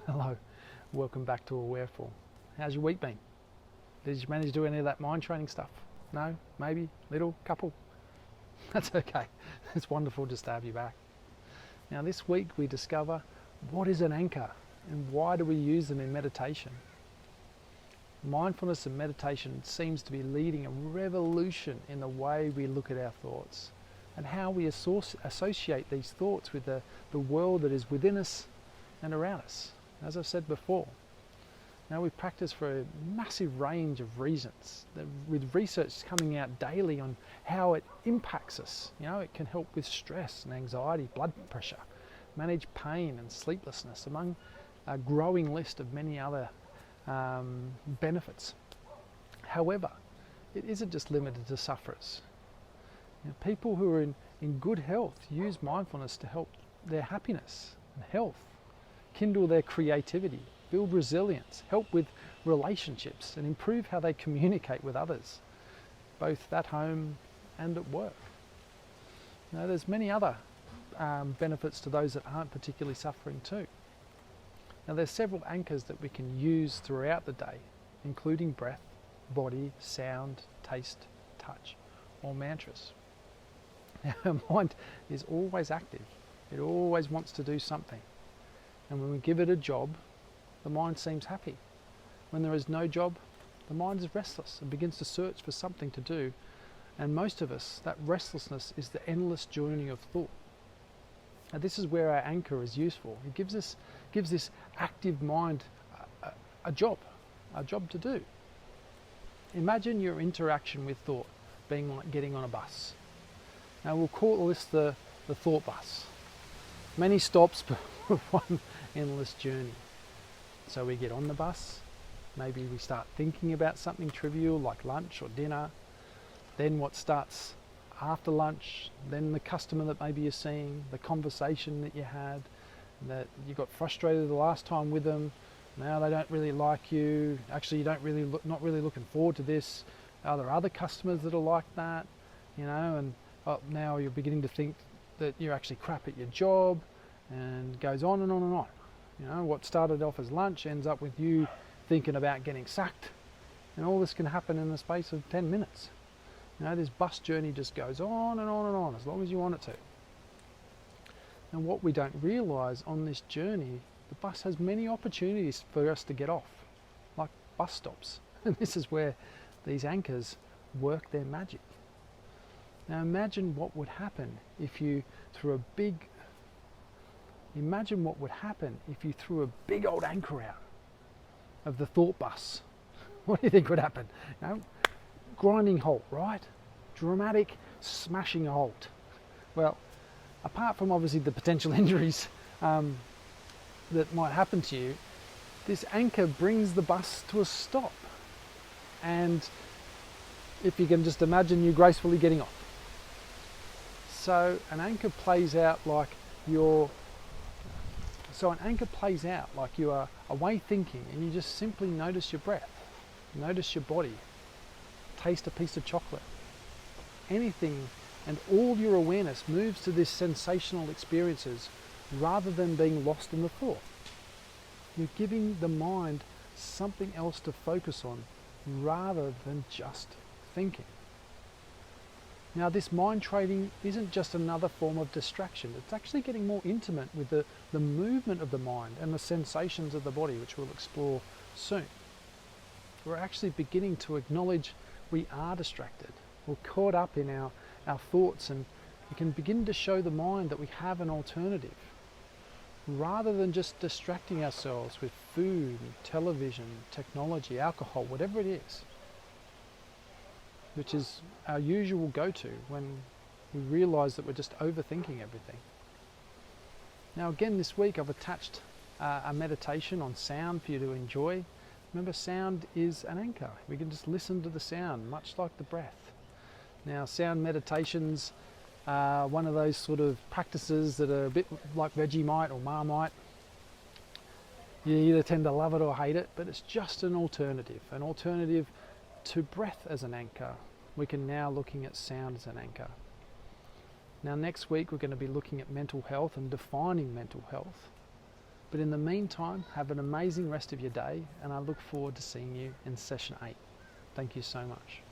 Hello, welcome back to Awareful. How's your week been? Did you manage to do any of that mind training stuff? No? Maybe? Little? Couple? That's okay. It's wonderful just to have you back. Now this week we discover what is an anchor and why do we use them in meditation. Mindfulness and meditation seems to be leading a revolution in the way we look at our thoughts and how we associate these thoughts with the world that is within us and around us. As I've said before, now we practice for a massive range of reasons, with research coming out daily on how it impacts us. You know, it can help with stress and anxiety, blood pressure, manage pain and sleeplessness, among a growing list of many other benefits. However, it isn't just limited to sufferers. You know, people who are in good health use mindfulness to help their happiness and health, kindle their creativity, build resilience, help with relationships, and improve how they communicate with others, both at home and at work. Now, there's many other benefits to those that aren't particularly suffering too. Now, there's several anchors that we can use throughout the day, including breath, body, sound, taste, touch, or mantras. Now, our mind is always active. It always wants to do something. And when we give it a job, the mind seems happy. When there is no job, the mind is restless and begins to search for something to do. And most of us, that restlessness is the endless journey of thought. Now, this is where our anchor is useful. It gives this active mind a job to do. Imagine your interaction with thought being like getting on a bus. Now we'll call this the thought bus. Many stops, but one endless journey. So we get on the bus, maybe we start thinking about something trivial like lunch or dinner, then what starts after lunch, then the customer that maybe you're seeing, the conversation that you had, that you got frustrated the last time with them, now they don't really like you, actually you don't really not really looking forward to this, are there other customers that are like that, you know, and now you're beginning to think that you're actually crap at your job, and goes on and on and on. You know, what started off as lunch ends up with you thinking about getting sacked, and all this can happen in the space of 10 minutes. You know, this bus journey just goes on and on and on as long as you want it to. And what we don't realise on this journey, the bus has many opportunities for us to get off, like bus stops. And this is where these anchors work their magic. Now imagine what would happen if you threw a big old anchor out of the thought bus. What do you think would happen? You know, grinding halt, right? Dramatic smashing halt. Well, apart from obviously the potential injuries that might happen to you, this anchor brings the bus to a stop. And if you can just imagine you gracefully getting off. So an anchor plays out like you are away thinking, and you just simply notice your breath, notice your body, taste a piece of chocolate, anything, and all your awareness moves to these sensational experiences rather than being lost in the thought. You're giving the mind something else to focus on rather than just thinking. Now, this mind training isn't just another form of distraction. It's actually getting more intimate with the movement of the mind and the sensations of the body, which we'll explore soon. We're actually beginning to acknowledge we are distracted. We're caught up in our thoughts, and we can begin to show the mind that we have an alternative. Rather than just distracting ourselves with food, television, technology, alcohol, whatever it is, which is our usual go-to when we realise that we're just overthinking everything. Now again, this week I've attached a meditation on sound for you to enjoy. Remember, sound is an anchor. We can just listen to the sound, much like the breath. Now, sound meditations are one of those sort of practices that are a bit like Vegemite or Marmite. You either tend to love it or hate it, but it's just an alternative to breath as an anchor. We can now looking at sound as an anchor. Now next week we're going to be looking at mental health and defining mental health. But in the meantime, have an amazing rest of your day, and I look forward to seeing you in session 8. Thank you so much.